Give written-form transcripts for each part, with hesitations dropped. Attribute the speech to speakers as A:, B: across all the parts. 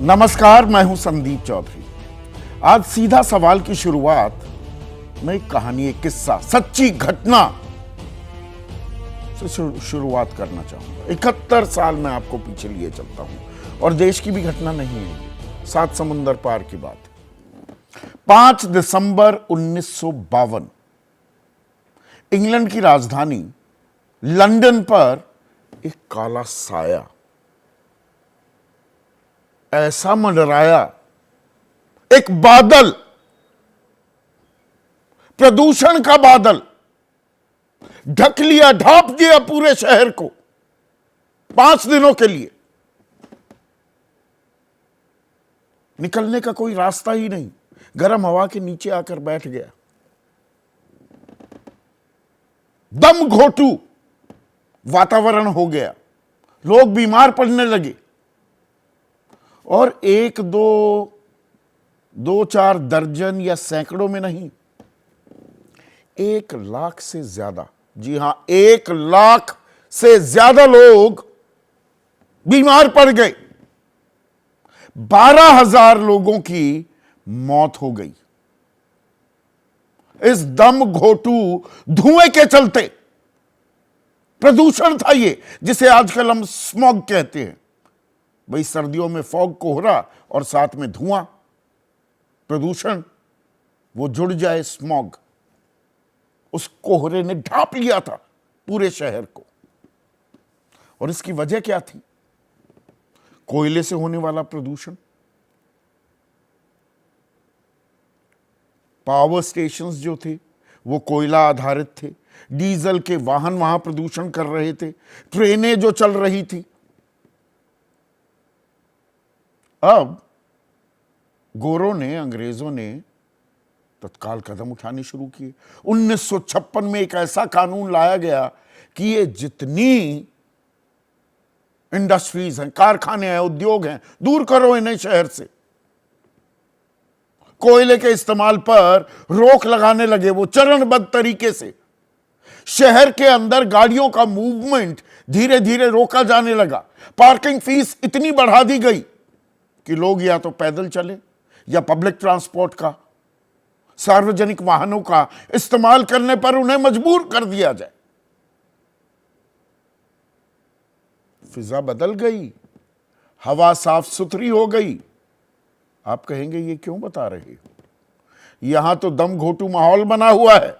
A: नमस्कार, मैं हूं संदीप चौधरी। आज सीधा सवाल की शुरुआत मैं एक कहानी, एक किस्सा, सच्ची घटना से शुरुआत करना चाहूंगा। 71 साल मैं आपको पीछे लिए चलता हूं और देश की भी घटना नहीं है, ये 7 समुंदर पार की बात है। 5 दिसंबर 1952 इंग्लैंड की राजधानी लंदन पर एक काला साया ऐसा मंडराया, एक बादल, प्रदूषण का बादल ढक लिया, ढांप दिया पूरे शहर को 5 दिनों के लिए। निकलने का कोई रास्ता ही नहीं, गर्म हवा के नीचे आकर बैठ गया। दम घोटू वातावरण हो गया, लोग बीमार पड़ने लगे और एक दो चार दर्जन या सैकड़ों में नहीं, 1 लाख से ज्यादा, जी हां 1 लाख से ज्यादा लोग बीमार पड़ गए। 12,000 लोगों की मौत हो गई इस दम घोटू धुएं के चलते। प्रदूषण था ये, जिसे आजकल हम स्मॉग कहते हैं। भाई, सर्दियों में फॉग, कोहरा और साथ में धुआं, प्रदूषण, वो जुड़ जाए स्मॉग। उस कोहरे ने ढांप लिया था पूरे शहर को। और इसकी वजह क्या थी? कोयले से होने वाला प्रदूषण। पावर स्टेशंस जो थे वो कोयला आधारित थे, डीजल के वाहन वहां प्रदूषण कर रहे थे, ट्रेनें जो चल रही थी। अब गोरों ने, अंग्रेजों ने तत्काल कदम उठाने शुरू किए। 1956 में एक ऐसा कानून लाया गया कि ये जितनी इंडस्ट्रीज हैं, कारखाने हैं, उद्योग हैं, दूर करो इन्हें शहर से। कोयले के इस्तेमाल पर रोक लगाने लगे वो चरणबद्ध तरीके से। शहर के अंदर गाड़ियों का मूवमेंट धीरे धीरे रोका जाने लगा। पार्किंग फीस इतनी बढ़ा दी गई कि लोग या तो पैदल चले या पब्लिक ट्रांसपोर्ट का, सार्वजनिक वाहनों का इस्तेमाल करने पर उन्हें मजबूर कर दिया जाए। फिजा बदल गई, हवा साफ सुथरी हो गई। आप कहेंगे ये क्यों बता रहे हो? यहां तो दम घोटू माहौल बना हुआ है।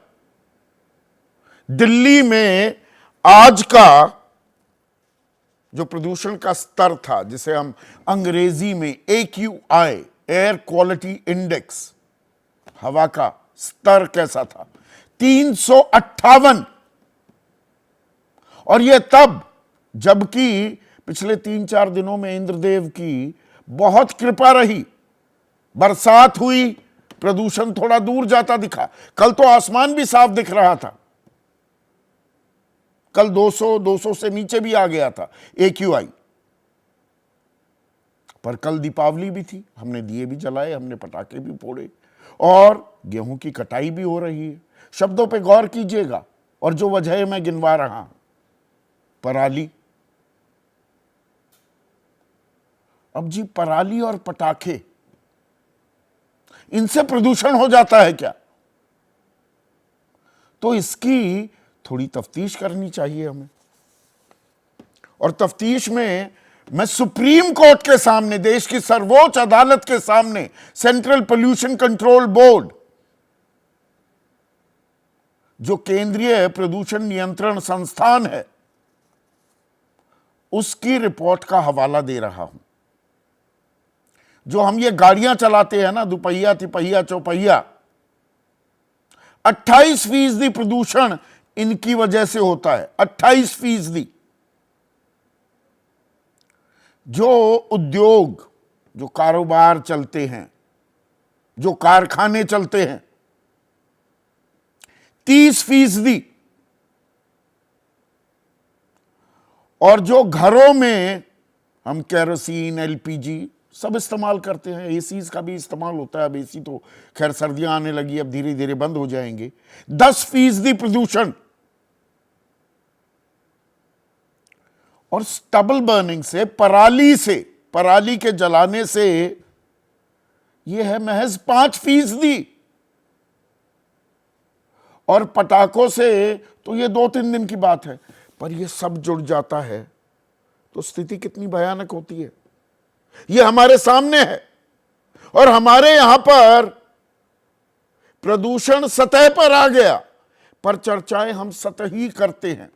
A: दिल्ली में आज का जो प्रदूषण का स्तर था, जिसे हम अंग्रेजी में AQI, एयर क्वालिटी इंडेक्स, हवा का स्तर कैसा था? 358। और यह तब जबकि पिछले 3-4 दिनों में इंद्रदेव की बहुत कृपा रही, बरसात हुई, प्रदूषण थोड़ा दूर जाता दिखा। कल तो आसमान भी साफ दिख रहा था। कल 200 से नीचे भी आ गया था AQI। पर कल दीपावली भी थी, हमने दिए भी जलाए, हमने पटाखे भी फोड़े और गेहूं की कटाई भी हो रही है। शब्दों पे गौर कीजिएगा और जो वजह मैं गिनवा रहा हूं, पराली। अब जी, पराली और पटाखे, इनसे प्रदूषण हो जाता है क्या? तो इसकी थोड़ी तफ्तीश करनी चाहिए हमें। और तफ्तीश में मैं सुप्रीम कोर्ट के सामने, देश की सर्वोच्च अदालत के सामने, सेंट्रल पोल्यूशन कंट्रोल बोर्ड, जो केंद्रीय प्रदूषण नियंत्रण संस्थान है, उसकी रिपोर्ट का हवाला दे रहा हूं। जो हम ये गाड़ियां चलाते हैं ना, दुपहिया, तिपहिया, चौपहिया, 28% प्रदूषण इनकी वजह से होता है। 28%। जो उद्योग, जो कारोबार चलते हैं, जो कारखाने चलते हैं, 30%। और जो घरों में हम केरोसिन, LPG सब इस्तेमाल करते हैं, एसीज का भी इस्तेमाल होता है। अब एसी तो खैर सर्दियां आने लगी, अब धीरे धीरे बंद हो जाएंगे। 10% प्रदूषण। और स्टबल बर्निंग से, पराली के जलाने से यह है महज 5%, और पटाखों से तो ये 2-3 दिन की बात है, पर यह सब जुड़ जाता है तो स्थिति कितनी भयानक होती है। यह हमारे सामने है, और हमारे यहां पर प्रदूषण सतह पर आ गया, पर चर्चाएं हम सतही करते हैं।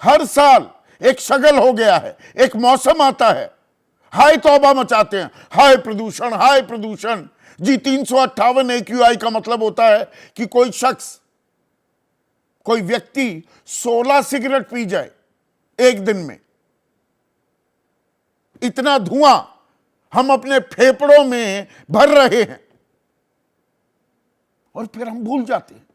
A: हर साल एक शगल हो गया है, एक मौसम आता है, हाय तौबा मचाते हैं, हाय प्रदूषण, हाय प्रदूषण। जी 358 AQI का मतलब होता है कि कोई शख्स, कोई व्यक्ति 16 सिगरेट पी जाए एक दिन में। इतना धुआं हम अपने फेफड़ों में भर रहे हैं, और फिर हम भूल जाते हैं।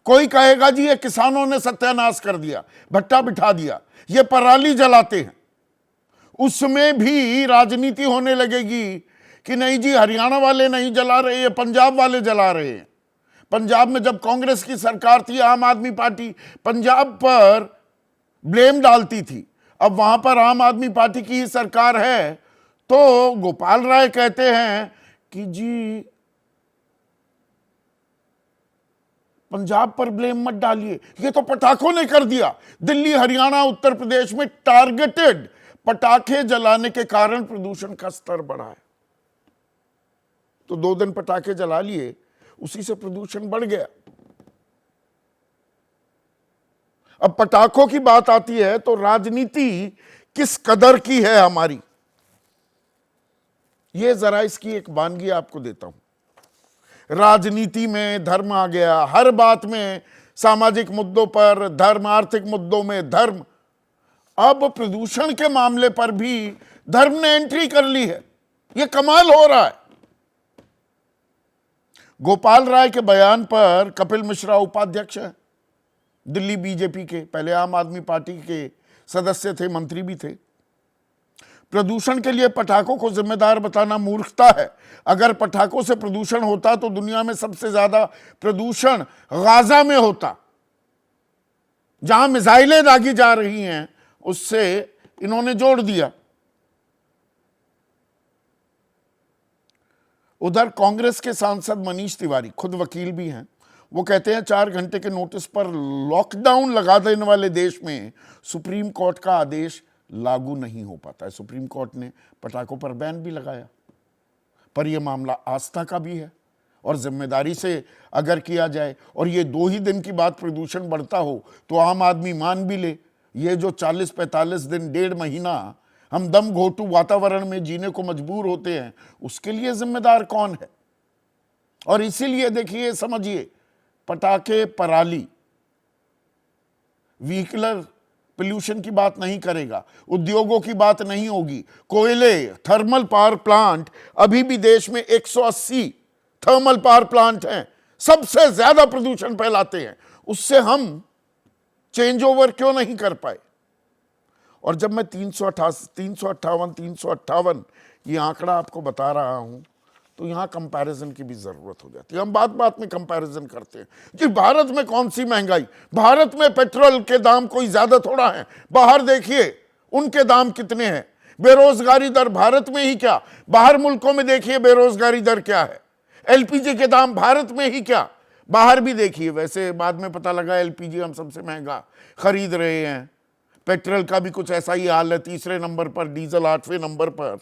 A: कोई कहेगा जी ये किसानों ने सत्यानाश कर दिया, भट्टा बिठा दिया, ये पराली जलाते हैं। उसमें भी राजनीति होने लगेगी कि नहीं जी हरियाणा वाले नहीं जला रहे, ये पंजाब वाले जला रहे हैं। पंजाब में जब कांग्रेस की सरकार थी, आम आदमी पार्टी पंजाब पर ब्लेम डालती थी। अब वहां पर आम आदमी पार्टी की ही सरकार है, तो गोपाल राय कहते हैं कि जी पंजाब पर ब्लेम मत डालिए, ये तो पटाखों ने कर दिया। दिल्ली, हरियाणा, उत्तर प्रदेश में टारगेटेड पटाखे जलाने के कारण प्रदूषण का स्तर बढ़ा है। तो 2 दिन पटाखे जला लिए, उसी से प्रदूषण बढ़ गया। अब पटाखों की बात आती है तो राजनीति किस कदर की है हमारी, ये जरा इसकी एक वानगी आपको देता हूं। राजनीति में धर्म आ गया, हर बात में, सामाजिक मुद्दों पर धर्म, आर्थिक मुद्दों में धर्म। अब प्रदूषण के मामले पर भी धर्म ने एंट्री कर ली है। यह कमाल हो रहा है। गोपाल राय के बयान पर कपिल मिश्रा उपाध्यक्ष है दिल्ली बीजेपी के, पहले आम आदमी पार्टी के सदस्य थे, मंत्री भी थे। प्रदूषण के लिए पटाखों को जिम्मेदार बताना मूर्खता है। अगर पटाखों से प्रदूषण होता तो दुनिया में सबसे ज्यादा प्रदूषण गाजा में होता, जहां मिसाइलें दागी जा रही हैं, उससे इन्होंने जोड़ दिया। उधर कांग्रेस के सांसद मनीष तिवारी, खुद वकील भी हैं, वो कहते हैं 4 घंटे के नोटिस पर लॉकडाउन लगा देने वाले देश में सुप्रीम कोर्ट का आदेश लागू नहीं हो पाता है। सुप्रीम कोर्ट ने पटाखों पर बैन भी लगाया, पर यह मामला आस्था का भी है, और जिम्मेदारी से अगर किया जाए, और ये 2 ही दिन की बात प्रदूषण बढ़ता हो तो आम आदमी मान भी ले। ये जो 40-45 दिन, 1.5 महीना हम दम घोटू वातावरण में जीने को मजबूर होते हैं, उसके लिए जिम्मेदार कौन है? और इसीलिए देखिए, समझिए, पटाखे, पराली, व्हीकलर पोल्यूशन की बात नहीं करेगा, उद्योगों की बात नहीं होगी, कोयले, थर्मल पावर प्लांट, अभी भी देश में 180 थर्मल पावर प्लांट हैं, सबसे ज्यादा प्रदूषण फैलाते हैं। उससे हम चेंज ओवर क्यों नहीं कर पाए? और जब मैं 358 ये आंकड़ा आपको बता रहा हूं, तो यहां कंपैरिजन की भी जरूरत हो जाती है। हम बात बात में कंपैरिजन करते हैं जी, भारत में कौन सी महंगाई, भारत में पेट्रोल के दाम कोई ज्यादा थोड़ा है, बाहर देखिए उनके दाम कितने हैं। बेरोजगारी दर भारत में ही क्या, बाहर मुल्कों में देखिए बेरोजगारी दर क्या है। एलपीजी के दाम भारत में ही क्या, बाहर भी देखिए। वैसे बाद में पता लगा एलपीजी हम सबसे महंगा खरीद रहे हैं, पेट्रोल का भी कुछ ऐसा ही हाल है, 3रे नंबर पर, डीजल 8वें नंबर पर।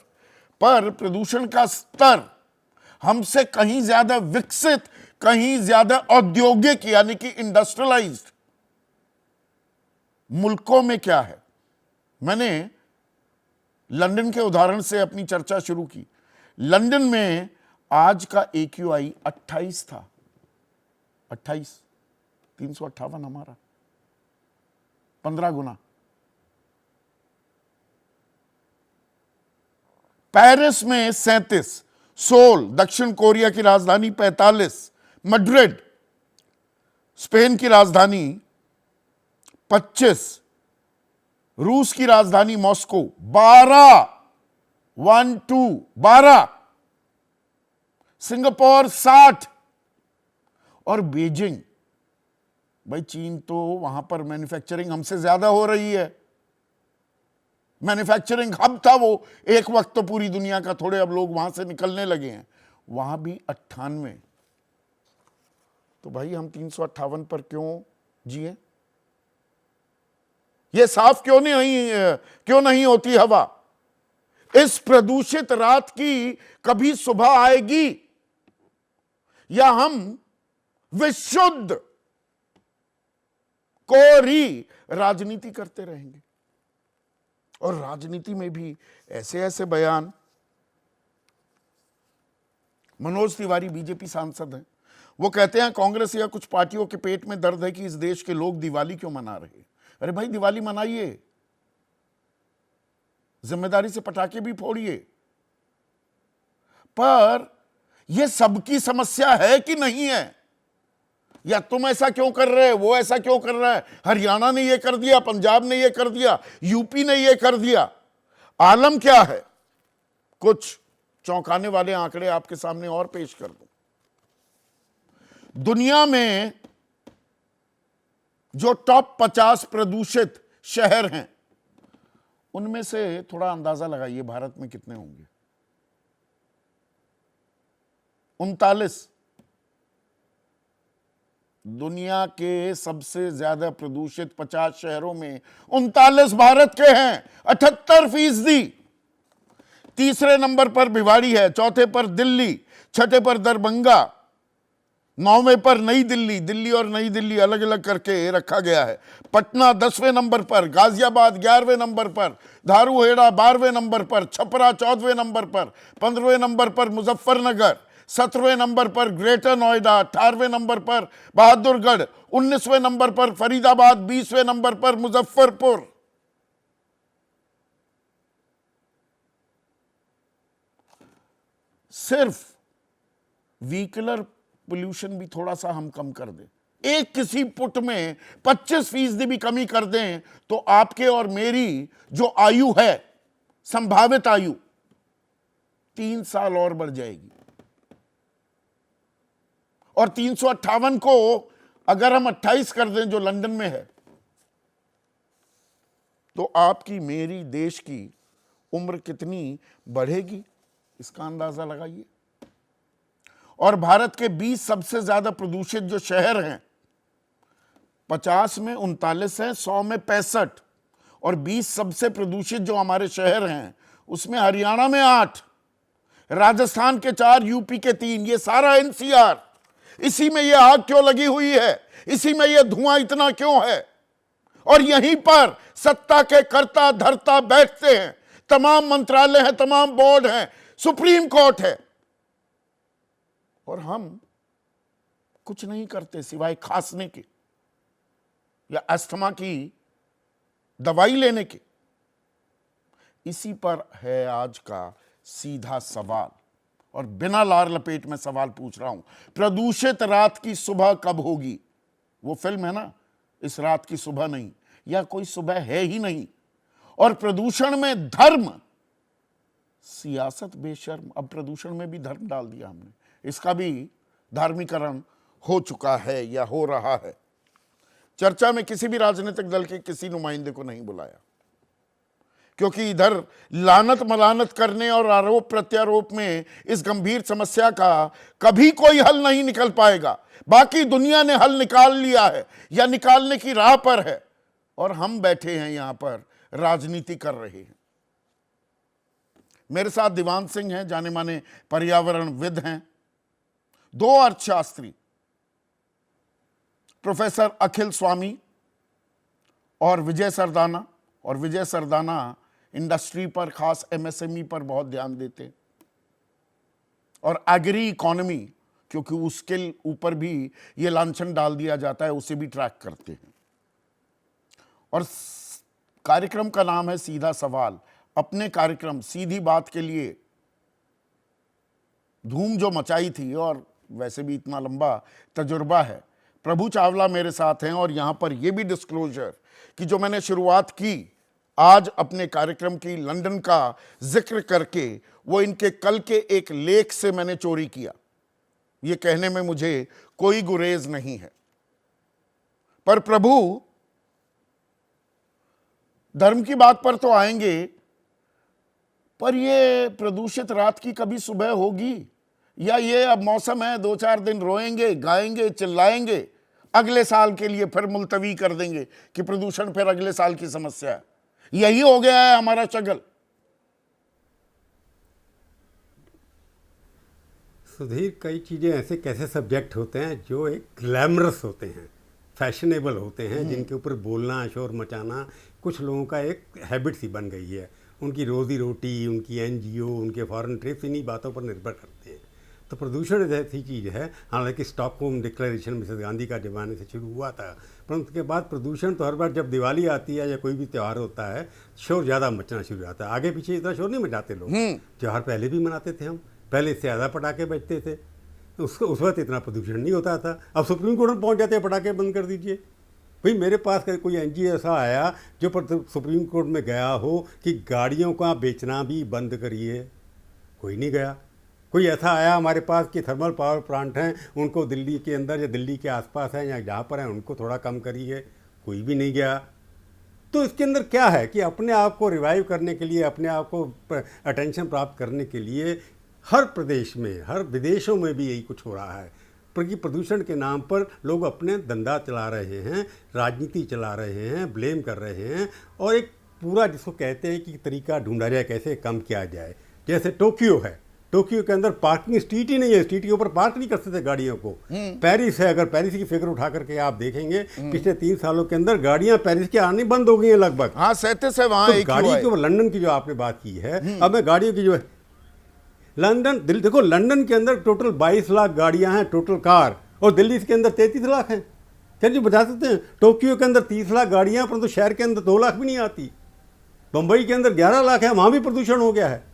A: प्रदूषण का स्तर हमसे कहीं ज्यादा विकसित, कहीं ज्यादा औद्योगिक यानी कि इंडस्ट्रियलाइज्ड मुल्कों में क्या है। मैंने लंदन के उदाहरण से अपनी चर्चा शुरू की। लंदन में आज का AQI 28 था, 28, 358 हमारा, 15 गुना। पेरिस में 37, सोल दक्षिण कोरिया की राजधानी 45, मैड्रिड स्पेन की राजधानी 25, रूस की राजधानी मॉस्को 12, सिंगापुर 60, और बीजिंग, भाई चीन तो वहां पर मैन्युफैक्चरिंग हमसे ज्यादा हो रही है, मैन्युफैक्चरिंग हब था वो एक वक्त तो पूरी दुनिया का, थोड़े अब लोग वहां से निकलने लगे हैं। वहां भी 98। तो भाई हम 358 पर क्यों जिए? ये साफ क्यों नहीं होती हवा? इस प्रदूषित रात की कभी सुबह आएगी या हम विशुद्ध कोरी राजनीति करते रहेंगे? और राजनीति में भी ऐसे ऐसे बयान। मनोज तिवारी बीजेपी सांसद हैं, वो कहते हैं कांग्रेस या कुछ पार्टियों के पेट में दर्द है कि इस देश के लोग दिवाली क्यों मना रहे हैं। अरे भाई दिवाली मनाइए, जिम्मेदारी से पटाखे भी फोड़िए, पर यह सबकी समस्या है कि नहीं है? या तुम ऐसा क्यों कर रहे हो, वो ऐसा क्यों कर रहा है, हरियाणा ने यह कर दिया, पंजाब ने यह कर दिया, यूपी ने यह कर दिया। आलम क्या है? कुछ चौंकाने वाले आंकड़े आपके सामने और पेश कर दूं। दुनिया में जो टॉप 50 प्रदूषित शहर हैं, उनमें से थोड़ा अंदाजा लगाइए भारत में कितने होंगे? 39। दुनिया के सबसे ज्यादा प्रदूषित 50 शहरों में 39 भारत के हैं, 78%। तीसरे नंबर पर भिवाड़ी है, चौथे पर दिल्ली, छठे पर दरभंगा, 9वें पर नई दिल्ली। दिल्ली और नई दिल्ली अलग अलग करके रखा गया है। पटना 10वें नंबर पर, गाजियाबाद 11वें नंबर पर, धारूहेड़ा 12वें नंबर पर, छपरा 14वें नंबर पर, 15वें नंबर पर मुजफ्फरनगर, 17वें नंबर पर ग्रेटर नोएडा, 18वें नंबर पर बहादुरगढ़, 19वें नंबर पर फरीदाबाद, 20वें नंबर पर मुजफ्फरपुर। सिर्फ व्हीकलर पोल्यूशन भी थोड़ा सा हम कम कर दें, एक किसी पुट में 25% भी कमी कर दें, तो आपके और मेरी जो आयु है, संभावित आयु, 3 साल और बढ़ जाएगी। और 358 को अगर हम 28 कर दें, जो लंदन में है, तो आपकी मेरी देश की उम्र कितनी बढ़ेगी, इसका अंदाजा लगाइए। और भारत के 20 सबसे ज्यादा प्रदूषित जो शहर हैं, 50 में 39 हैं, 100 में 65, और 20 सबसे प्रदूषित जो हमारे शहर हैं, उसमें हरियाणा में 8, राजस्थान के 4, यूपी के 3, ये सारा एनसीआर। इसी में ये आग क्यों लगी हुई है, इसी में ये धुआं इतना क्यों है? और यहीं पर सत्ता के कर्ता धर्ता बैठते हैं, तमाम मंत्रालय हैं, तमाम बोर्ड हैं, सुप्रीम कोर्ट है, और हम कुछ नहीं करते सिवाय खांसने के या अस्थमा की दवाई लेने के। इसी पर है आज का सीधा सवाल, और बिना लार लपेट में सवाल पूछ रहा हूं। प्रदूषित रात की सुबह कब होगी? वो फिल्म है ना, इस रात की सुबह नहीं, या कोई सुबह है ही नहीं। और प्रदूषण में धर्म, सियासत बेशर्म, अब प्रदूषण में भी धर्म डाल दिया हमने, इसका भी धार्मिकरण हो चुका है या हो रहा है। चर्चा में किसी भी राजनीतिक दल के किसी नुमाइंदे को नहीं बुलाया, क्योंकि इधर लानत मलानत करने और आरोप प्रत्यारोप में इस गंभीर समस्या का कभी कोई हल नहीं निकल पाएगा। बाकी दुनिया ने हल निकाल लिया है या निकालने की राह पर है, और हम बैठे हैं यहां पर राजनीति कर रहे हैं। मेरे साथ दीवान सिंह हैं, जाने माने पर्यावरणविद हैं, 2 अर्थशास्त्री, प्रोफेसर अखिल स्वामी और विजय सरदाना। और विजय सरदाना इंडस्ट्री पर, खास एमएसएमई पर बहुत ध्यान देते हैं, और एग्री इकोनॉमी, क्योंकि उसके ऊपर भी ये लांछन डाल दिया जाता है, उसे भी ट्रैक करते हैं। और कार्यक्रम का नाम है सीधा सवाल। अपने कार्यक्रम सीधी बात के लिए धूम जो मचाई थी, और वैसे भी इतना लंबा तजुर्बा है। प्रभु चावला मेरे साथ हैं, और यहां पर यह भी डिस्क्लोजर कि जो मैंने शुरुआत की आज अपने कार्यक्रम की लंदन का जिक्र करके, वो इनके कल के एक लेख से मैंने चोरी किया। ये कहने में मुझे कोई गुरेज नहीं है, पर प्रभु धर्म की बात पर तो आएंगे, पर ये प्रदूषित रात की कभी सुबह होगी? या ये अब मौसम है, 2-4 दिन रोएंगे, गाएंगे, चिल्लाएंगे, अगले साल के लिए फिर मुलतवी कर देंगे कि प्रदूषण फिर अगले साल की समस्या है? यही हो गया है हमारा चगल।
B: सुधीर, कई चीज़ें ऐसे कैसे सब्जेक्ट होते हैं जो एक ग्लैमरस होते हैं, फैशनेबल होते हैं, जिनके ऊपर बोलना, शोर मचाना कुछ लोगों का एक हैबिट सी बन गई है। उनकी रोज़ी रोटी, उनकी एनजीओ, उनके फॉरेन ट्रिप्स इन्हीं बातों पर निर्भर करते हैं। तो प्रदूषण एक ऐसी चीज़ है, हालांकि स्टॉकहोम डिक्लेरेशन मिसेस गांधी का ज़माने से शुरू हुआ था, परंतु उसके बाद प्रदूषण तो हर बार जब दिवाली आती है या कोई भी त्यौहार होता है, शोर ज़्यादा मचना शुरू हो जाता है। आगे पीछे इतना शोर नहीं मचाते लोग, त्यौहार पहले भी मनाते थे हम, पहले इससे ज़्यादा पटाखे बजते थे, उस वक्त इतना प्रदूषण नहीं होता था। अब सुप्रीम कोर्ट में पहुंच जाते हैं, पटाखे बंद कर दीजिए। भाई मेरे पास कोई एनजीओ ऐसा आया जो सुप्रीम कोर्ट में गया हो कि गाड़ियों का बेचना भी बंद करिए? कोई नहीं गया। कोई ऐसा आया हमारे पास कि थर्मल पावर प्लांट हैं, उनको दिल्ली के अंदर या दिल्ली के आसपास हैं या जहाँ पर हैं उनको थोड़ा कम करिए? कोई भी नहीं गया। तो इसके अंदर क्या है कि अपने आप को रिवाइव करने के लिए, अपने आप को अटेंशन प्राप्त करने के लिए हर प्रदेश में, हर विदेशों में भी यही कुछ हो रहा है। क्योंकि प्रदूषण के नाम पर लोग अपने धंधा चला रहे हैं, राजनीति चला रहे हैं, ब्लेम कर रहे हैं, और एक पूरा जिसको कहते हैं कि तरीका ढूंढा जाए कैसे कम किया जाए। जैसे टोक्यो है, टोक्यो के अंदर पार्किंग स्ट्रीट ही नहीं है, स्ट्रीट के ऊपर पार्क नहीं कर सकते गाड़ियों को। पेरिस है, अगर पेरिस की फिगर उठा करके आप देखेंगे, पिछले 3 सालों के अंदर गाड़ियां पेरिस के आनी बंद हो गई हैं लगभग।
A: हाँ, 37 है वहां।
B: तो गाड़ी के ऊपर लंदन की जो आपने बात की है, अब मैं गाड़ियों की जो है लंदन, देखो लंदन के अंदर टोटल 22 लाख गाड़ियां हैं टोटल कार, और दिल्ली के अंदर 33 लाख हैं। क्या जी बता सकते हैं? टोक्यो के अंदर 30 लाख गाड़ियां, परंतु शहर के अंदर 2 लाख भी नहीं आती। बम्बई के अंदर 11 लाख है, वहाँ भी प्रदूषण हो गया है।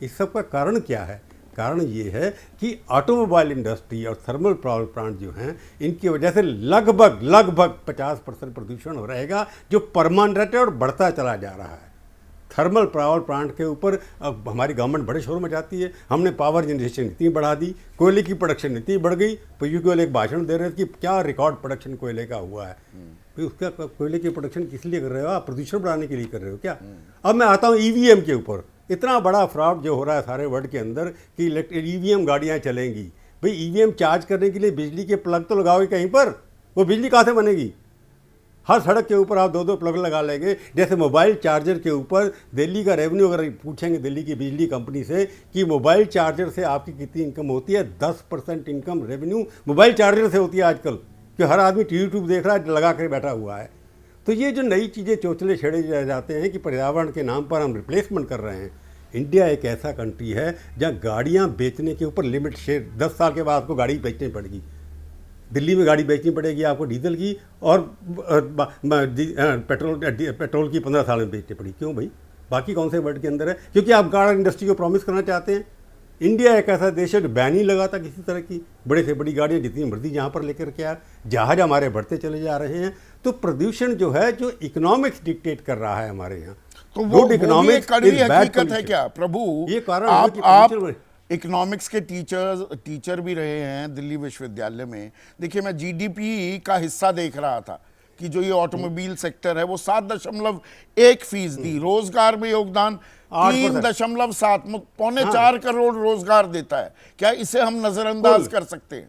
B: इस सब का कारण क्या है? कारण ये है कि ऑटोमोबाइल इंडस्ट्री और थर्मल पावर प्लांट जो हैं, इनकी वजह से लगभग 50% प्रदूषण हो रहेगा, जो परमानेंट है और बढ़ता चला जा रहा है। थर्मल पावर प्लांट के ऊपर अब हमारी गवर्नमेंट बड़े शोर मचाती है, हमने पावर जनरेशन इतनी बढ़ा दी, कोयले की प्रोडक्शन इतनी बढ़ गई। पीयूष गोयल एक भाषण दे रहे थे कि क्या रिकॉर्ड प्रोडक्शन कोयले का हुआ है। फिर उसका कोयले की प्रोडक्शन किस लिए कर रहे हो आप? प्रदूषण बढ़ाने के लिए कर रहे हो क्या? अब मैं आता हूँ ईवीएम के ऊपर। इतना बड़ा फ्रॉड जो हो रहा है सारे वर्ल्ड के अंदर कि ईवीएम गाड़ियाँ चलेंगी। भाई ईवीएम चार्ज करने के लिए बिजली के प्लग तो लगाओगे कहीं पर, वो बिजली कहाँ से बनेगी? हर सड़क के ऊपर आप 2-2 प्लग लगा लेंगे। जैसे मोबाइल चार्जर के ऊपर दिल्ली का रेवेन्यू, अगर पूछेंगे दिल्ली की बिजली कंपनी से कि मोबाइल चार्जर से आपकी कितनी इनकम होती है, 10% इनकम रेवेन्यू मोबाइल चार्जर से होती है आजकल, कि हर आदमी यूट्यूब देख रहा है, लगा कर बैठा हुआ है। तो ये जो नई चीज़ें चोचले छेड़े जाते हैं कि पर्यावरण के नाम पर हम रिप्लेसमेंट कर रहे हैं। इंडिया एक ऐसा कंट्री है जहाँ गाड़ियाँ बेचने के ऊपर लिमिट शेयर, 10 साल के बाद आपको गाड़ी बेचनी पड़ेगी। दिल्ली में गाड़ी बेचनी पड़ेगी आपको डीजल की, और पेट्रोल की 15 साल में बेचनी पड़ी। क्यों भाई? बाकी कौन से वर्ल्ड के अंदर है? क्योंकि आप कार इंडस्ट्री को प्रॉमिस करना चाहते हैं। इंडिया एक ऐसा देश है जो बैन ही लगाता किसी तरह की बड़े से बड़ी गाड़ियाँ जितनी मर्जी जहाँ पर लेकर के आ, जहाज हमारे बढ़ते चले जा रहे हैं। तो प्रदूषण जो है, जो इकोनॉमिक्स डिक्टेट कर रहा है हमारे यहाँ,
A: तो वो भी एक कड़वी हकीकत है क्या प्रभु?
B: ये कारण
A: आप इकोनॉमिक्स के टीचर भी रहे हैं दिल्ली विश्वविद्यालय में। देखिए, मैं जीडीपी का हिस्सा देख रहा था कि जो ये ऑटोमोबाइल सेक्टर है वो 7.1%, रोजगार में योगदान 3.7, 3.25 करोड़ रोजगार देता है। क्या इसे हम नजरअंदाज कर सकते हैं?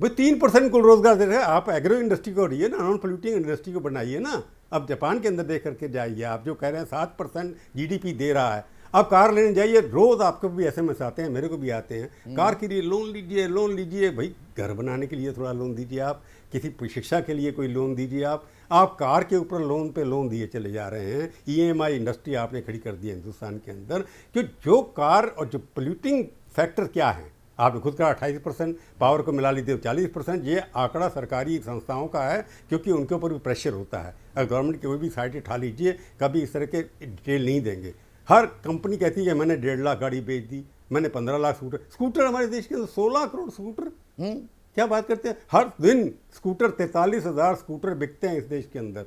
B: भाई 3% कुल रोजगार दे रहे हैं आप। एग्रो इंडस्ट्री को रहिए ना, नॉन पोल्यूटिंग इंडस्ट्री को बनाइए ना। अब जापान के अंदर देख करके जाइए, आप जो कह रहे हैं 7% जीडीपी दे रहा है। आप कार लेने जाइए, रोज आपको भी एसएमएस आते हैं, मेरे को भी आते हैं, कार के लिए लोन लीजिए, लोन लीजिए। भाई घर बनाने के लिए थोड़ा लोन दीजिए, आप किसी शिक्षा के लिए कोई लोन दीजिए। आप कार के ऊपर लोन पे लोन दिए चले जा रहे हैं। ईएमआई इंडस्ट्री आपने खड़ी कर दी है हिंदुस्तान के अंदर, कि जो कार और जो पोल्यूटिंग फैक्टर क्या है, आपने खुद कहा 28%, पावर को मिला लीजिए 40%। ये आंकड़ा सरकारी संस्थाओं का है, क्योंकि उनके ऊपर भी प्रेशर होता है। अगर गवर्नमेंट की कोई भी साइट उठा लीजिए, कभी इस तरह के डिटेल नहीं देंगे। हर कंपनी कहती है मैंने 1.5 लाख गाड़ी बेच दी, मैंने 15 लाख स्कूटर हमारे देश के अंदर 16 करोड़ स्कूटर। क्या बात करते हैं? हर दिन स्कूटर 43,000 स्कूटर बिकते हैं इस देश के अंदर।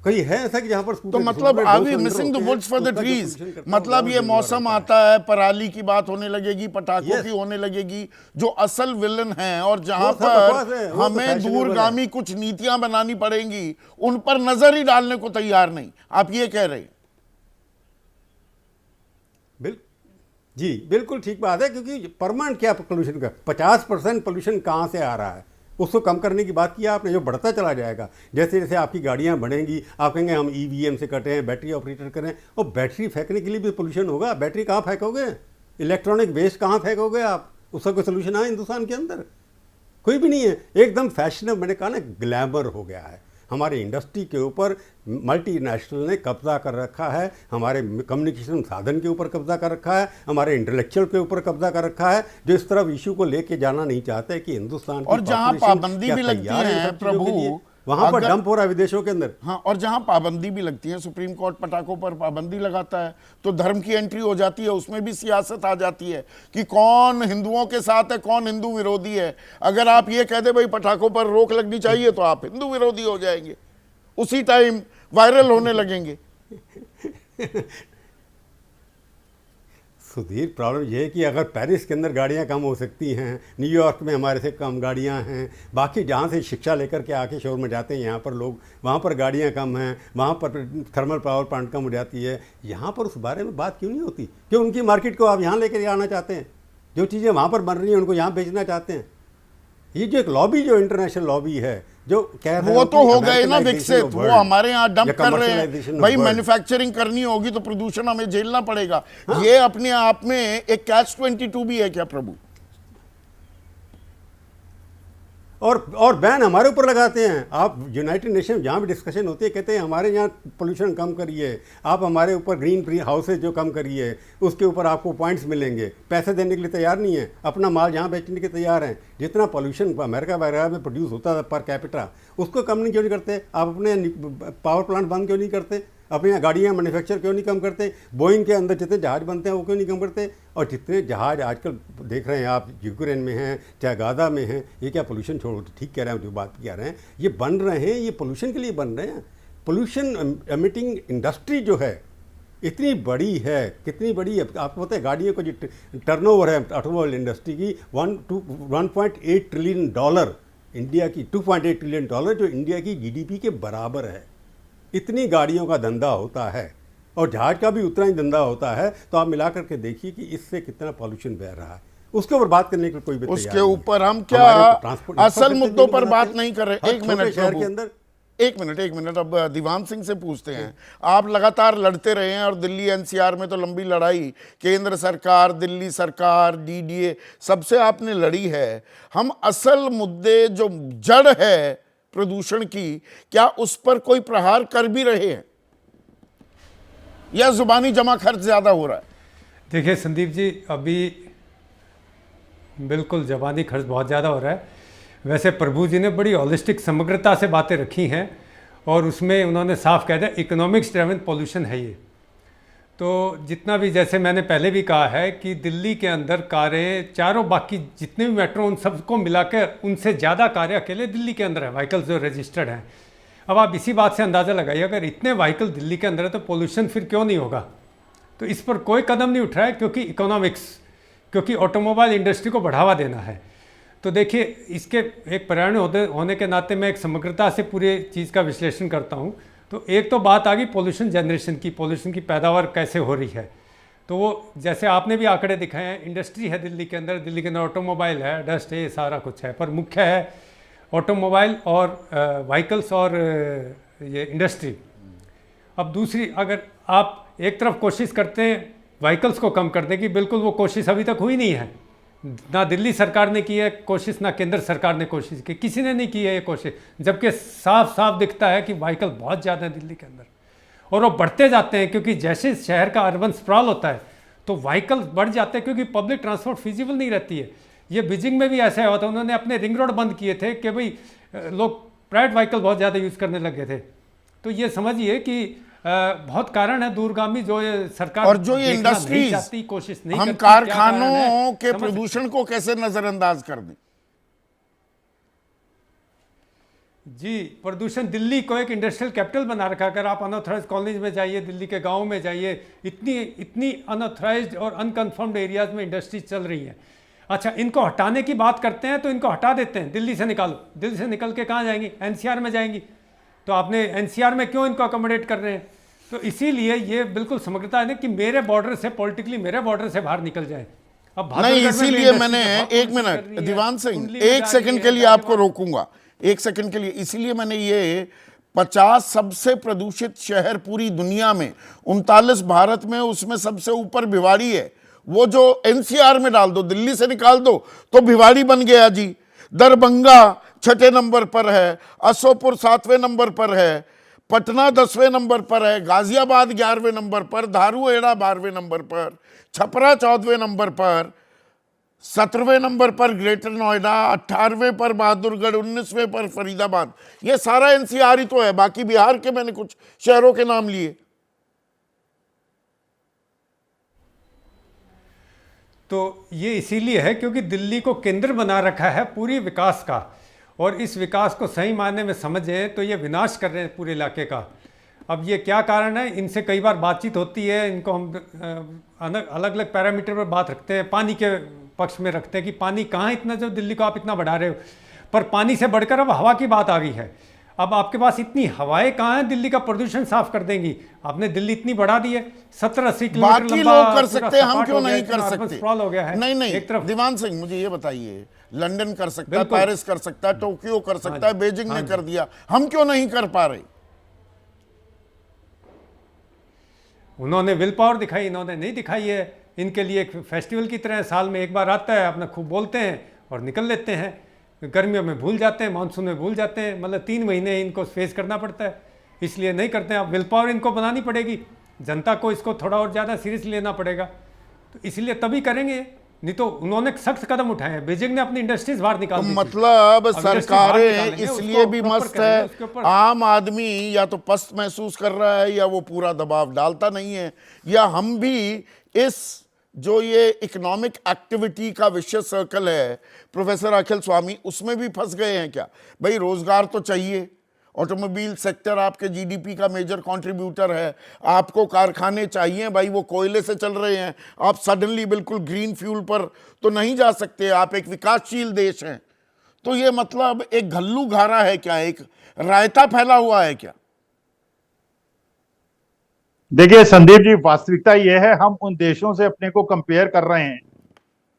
B: कहीं है ऐसा कि जहाँ पर
A: तो मतलब are we missing the woods for the trees? मतलब ये मौसम आता है, पराली की बात होने लगेगी, पटाखों की होने लगेगी, जो असल विलन हैं, और जहां
B: वो सब बकवास है,
A: पर
B: वो तो
A: हमें
B: fashionable
A: दूरगामी कुछ नीतियां बनानी पड़ेंगी, उन पर नजर ही डालने को तैयार नहीं। आप ये कह रहे हैं?
B: जी बिल्कुल ठीक बात है, क्योंकि परमानेंट क्या पोल्यूशन का 50% पोल्यूशन कहाँ से आ रहा है, उसको कम करने की बात की आपने, जो बढ़ता चला जाएगा। जैसे जैसे आपकी गाड़ियाँ बढ़ेंगी, आप कहेंगे हम ईवीएम से कटें, बैटरी ऑपरेटर करें, और बैटरी फेंकने के लिए भी पोल्यूशन होगा। बैटरी कहाँ फेंकोगे? इलेक्ट्रॉनिक वेस्ट कहाँ फेंकोगे आप? उसका कोई सोल्यूशन है हिंदुस्तान के अंदर? कोई भी नहीं है। एकदम फैशनेबल, मैंने कहा ना, ग्लैमर हो गया है। हमारे इंडस्ट्री के ऊपर मल्टीनेशनल ने कब्जा कर रखा है, हमारे कम्युनिकेशन साधन के ऊपर कब्जा कर रखा है, हमारे इंटेलेक्चुअल के ऊपर कब्जा कर रखा है, जो इस तरफ इशू को लेके जाना नहीं चाहते कि हिंदुस्तान की
A: और जहां पाबंदी भी लगती है प्रभु,
B: वहां पर डंप हो रहा है विदेशों के अंदर।
A: हाँ, और जहां पाबंदी भी लगती है, सुप्रीम कोर्ट पटाखों पर पाबंदी लगाता है, तो धर्म की एंट्री हो जाती है, उसमें भी सियासत आ जाती है कि कौन हिंदुओं के साथ है, कौन हिंदू विरोधी है। अगर आप ये कह दे भाई पटाखों पर रोक लगनी चाहिए, तो आप हिंदू विरोधी हो जाएंगे, उसी टाइम वायरल होने लगेंगे।
B: सुधीर, प्रॉब्लम यह है कि अगर पेरिस के अंदर गाड़ियां कम हो सकती हैं, न्यूयॉर्क में हमारे से कम गाड़ियां हैं, बाकी जहां से शिक्षा लेकर के आके शोर में जाते हैं यहाँ पर लोग, वहाँ पर गाड़ियां कम हैं, वहाँ पर थर्मल पावर प्लांट कम हो जाती है, यहाँ पर उस बारे में बात क्यों नहीं होती? क्यों उनकी मार्केट को आप यहाँ लेकर आना चाहते हैं? जो चीज़ें वहाँ पर बन रही हैं उनको यहाँ बेचना चाहते हैं। ये जो एक लॉबी, जो इंटरनेशनल लॉबी है, जो कह रहे
A: वो तो हो गए ना विकसित, वो हमारे यहाँ डंप कर रहे हैं। भाई मैन्युफैक्चरिंग करनी होगी तो प्रदूषण हमें झेलना पड़ेगा। हाँ? ये अपने आप में एक कैच 22 भी है क्या प्रभु?
B: और बैन हमारे ऊपर लगाते हैं। आप यूनाइटेड नेशन जहाँ भी डिस्कशन होती है, कहते हैं हमारे यहाँ पोल्यूशन कम करिए, आप हमारे ऊपर ग्रीन फ्री हाउसेज जो कम करिए, उसके ऊपर आपको पॉइंट्स मिलेंगे। पैसे देने के लिए तैयार नहीं है, अपना माल जहाँ बेचने के तैयार हैं। जितना पोल्यूशन अमेरिका वगैरह में प्रोड्यूस होता था पर कैपिटा, उसको कम नहीं क्यों नहीं करते? आप अपने पावर प्लांट बंद क्यों नहीं करते? अपने यहाँ गाड़ियाँ मैन्युफैक्चर क्यों नहीं कम करते? बोइंग के अंदर जितने जहाज बनते हैं वो क्यों नहीं कम करते? और जितने जहाज आजकल देख रहे हैं आप, यूक्रेन में हैं चाहे गाजा में हैं, ये क्या पोल्यूशन छोड़ो, ठीक कह रहे हैं, जो बात कह रहे हैं, ये बन रहे हैं, ये पोल्यूशन के लिए बन रहे हैं। पोल्यूशन एमिटिंग इंडस्ट्री जो है इतनी बड़ी है, कितनी बड़ी है आपको पता है? गाड़ियों का जो टर्नओवर है ऑटोमोबाइल इंडस्ट्री की 1.8 ट्रिलियन डॉलर, इंडिया की 2.8 ट्रिलियन डॉलर, जो इंडिया की जीडीपी के बराबर है। इतनी गाड़ियों का धंधा होता है, और जहाज का भी उतना ही धंधा होता है। तो आप मिला करके देखिए कि इससे कितना पॉल्यूशन बह रहा है। उसके ऊपर बात करने के कोई भी
A: उसके ऊपर हम क्या असल मुद्दों पर बात नहीं कर रहे। एक मिनट
B: शहर के अंदर,
A: एक मिनट अब दीवान सिंह से पूछते हैं। आप लगातार लड़ते रहे हैं, और दिल्ली एनसीआर में तो लंबी लड़ाई केंद्र सरकार, दिल्ली सरकार, डीडीए, सबसे आपने लड़ी है। हम असल मुद्दे जो जड़ है प्रदूषण की, क्या उस पर कोई प्रहार कर भी रहे हैं, या जुबानी जमा खर्च ज्यादा हो रहा है?
C: देखिए संदीप जी, अभी बिल्कुल जबानी खर्च बहुत ज़्यादा हो रहा है। वैसे प्रभु जी ने बड़ी होलिस्टिक समग्रता से बातें रखी हैं, और उसमें उन्होंने साफ कह दिया इकोनॉमिक्स ड्रिवन पॉल्यूशन है ये। तो जितना भी, जैसे मैंने पहले भी कहा है कि दिल्ली के अंदर कारें, चारों बाकी जितने भी मेट्रो, उन सबको मिलाकर उनसे ज़्यादा कारें अकेले दिल्ली के अंदर है, व्हीकल्स जो रजिस्टर्ड हैं। अब आप इसी बात से अंदाज़ा लगाइए, अगर इतने व्हीकल दिल्ली के अंदर है तो पोल्यूशन फिर क्यों नहीं होगा? तो इस पर कोई कदम नहीं उठ रहा है, क्योंकि इकोनॉमिक्स, क्योंकि ऑटोमोबाइल इंडस्ट्री को बढ़ावा देना है। तो देखिए, इसके एक पर्यावरण होने के नाते मैं एक समग्रता से पूरी चीज़ का विश्लेषण करता हूँ। तो एक तो बात आ गई पोल्यूशन जनरेशन की, पोल्यूशन की पैदावार कैसे हो रही है। तो वो जैसे आपने भी आंकड़े दिखाए हैं, इंडस्ट्री है दिल्ली के अंदर ऑटोमोबाइल है, डस्ट है, ये सारा कुछ है, पर मुख्य है ऑटोमोबाइल और व्हीकल्स और ये इंडस्ट्री। अब दूसरी, अगर आप एक तरफ कोशिश करते हैं व्हीकल्स को कम करने की, बिल्कुल वो कोशिश अभी तक हुई नहीं है। ना दिल्ली सरकार ने की है कोशिश, ना केंद्र सरकार ने कोशिश की, किसी ने नहीं की है ये कोशिश, जबकि साफ साफ दिखता है कि व्हीकल बहुत ज़्यादा है दिल्ली के अंदर, और वो बढ़ते जाते हैं, क्योंकि जैसे शहर का अर्बन स्प्रॉल होता है तो व्हीकल बढ़ जाते हैं, क्योंकि पब्लिक ट्रांसपोर्ट फिजिबल नहीं रहती है। ये बीजिंग में भी ऐसा हुआ था, उन्होंने अपने रिंग रोड बंद किए थे कि भाई लोग प्राइवेट व्हीकल बहुत ज़्यादा यूज़ करने लगे थे। तो ये समझिए कि बहुत कारण है दूरगामी, जो ये सरकार
A: और जो ये इंडस्ट्रीज
C: कोशिश नहीं
A: हम कारखानों के प्रदूषण को कैसे नजरअंदाज कर दें?
C: जी, प्रदूषण, दिल्ली को एक इंडस्ट्रियल कैपिटल बना रखा है। अगर आप अनऑथराइज कॉलोनीज में जाइए, दिल्ली के गाँव में जाइए, इतनी इतनी अनऑथराइज और अनकन्फर्म्ड एरियाज में इंडस्ट्रीज चल रही हैं। अच्छा, इनको हटाने की बात करते हैं तो इनको हटा देते हैं, दिल्ली से निकालो। दिल्ली से निकल के कहाँ जाएंगी? एनसीआर में जाएंगी। तो आपने एनसीआर में क्यों इनको अकोमोडेट कर रहे हैं? तो इसीलिए ये बिल्कुल समग्रता है ना कि मेरे बॉर्डर से, पॉलिटिकली मेरे बॉर्डर से बाहर निकल जाए। अब
A: नहीं, इसीलिए मैंने एक मिनट दीवान सिंह, एक सेकंड के लिए आपको रोकूंगा, एक सेकंड के लिए। इसीलिए मैंने ये 50 सबसे प्रदूषित शहर पूरी दुनिया में, 39 भारत में, उसमें सबसे ऊपर भिवाड़ी है। वो जो एनसीआर में डाल दो, दिल्ली से निकाल दो तो भिवाड़ी बन गया जी। दरभंगा 6ठे नंबर पर है, अशोकपुर 7वें नंबर पर है, पटना 10वें नंबर पर है, गाजियाबाद 11वें नंबर पर, धारूहेड़ा 12वें नंबर पर, छपरा 14वें नंबर पर, 17वें नंबर पर ग्रेटर नोएडा, 18वें पर बहादुरगढ़, 19वें पर फरीदाबाद। ये सारा एनसीआर ही तो है। बाकी बिहार के मैंने कुछ शहरों के नाम लिए।
C: तो ये इसीलिए है क्योंकि दिल्ली को केंद्र बना रखा है पूरी विकास का, और इस विकास को सही मायने में समझें तो ये विनाश कर रहे हैं पूरे इलाके का। अब ये क्या कारण है? इनसे कई बार बातचीत होती है, इनको हम अलग अलग पैरामीटर पर बात रखते हैं, पानी के पक्ष में रखते हैं कि पानी कहाँ इतना, जो दिल्ली को आप इतना बढ़ा रहे हो। पर पानी से बढ़कर अब हवा की बात आ गई है। अब आपके पास इतनी हवाएं कहाँ हैं दिल्ली का प्रदूषण साफ कर देंगी? आपने दिल्ली इतनी बढ़ा दी है, 70-80 किलोमीटर
A: बाकी
C: लंबा
A: लोग कर सकते हैं, हम क्यों नहीं कर
C: अर्बन
A: सकते?
C: स्प्रॉल हो गया है।
A: नहीं नहीं,
C: एक तरफ
A: दीवान सिंह मुझे ये बताइए, लंदन कर सकता है,
C: बिल्कुल।
A: पेरिस कर सकता है, टोक्यो कर सकता है, बीजिंग ने कर दिया, हम क्यों नहीं कर पा रहे?
C: उन्होंने विल पावर दिखाई, इन्होंने नहीं दिखाई है। इनके लिए एक फेस्टिवल की तरह साल में एक बार आता है, अपना खूब बोलते हैं और निकल लेते हैं। गर्मियों में भूल जाते हैं, मानसून में भूल जाते हैं। मतलब 3 महीने इनको फेस करना पड़ता है, इसलिए नहीं करते हैं। अब विल पावर इनको बनानी पड़ेगी, जनता को इसको थोड़ा और ज़्यादा सीरियसली लेना पड़ेगा। तो इसलिए तभी करेंगे, नहीं तो उन्होंने सख्त कदम उठाए हैं। बीजिंग ने अपनी इंडस्ट्रीज बाहर निकाल दी थी।
A: मतलब
C: अब industries बाहर
A: सरकारें
C: निकालेंगे,
A: इसलिए
C: उसको
A: भी
C: proper
A: मस्त
C: करेंगे,
A: है,
C: उसके ऊपर
A: आम आदमी या तो पस्त महसूस कर रहा है या वो पूरा दबाव डालता नहीं है, या हम भी इस जो ये इकोनॉमिक एक्टिविटी का विशेष सर्कल है प्रोफेसर अखिल स्वामी, उसमें भी फंस गए हैं क्या? भाई रोजगार तो चाहिए, ऑटोमोबाइल सेक्टर आपके जीडीपी का मेजर कंट्रीब्यूटर है, आपको कारखाने चाहिए भाई, वो कोयले से चल रहे हैं। आप सडनली बिल्कुल ग्रीन फ्यूल पर तो नहीं जा सकते, आप एक विकासशील देश हैं। तो ये मतलब एक घल्लू घारा है क्या, एक रायता फैला हुआ है क्या?
D: देखिए संदीप जी, वास्तविकता यह है, हम उन देशों से अपने को कंपेयर कर रहे हैं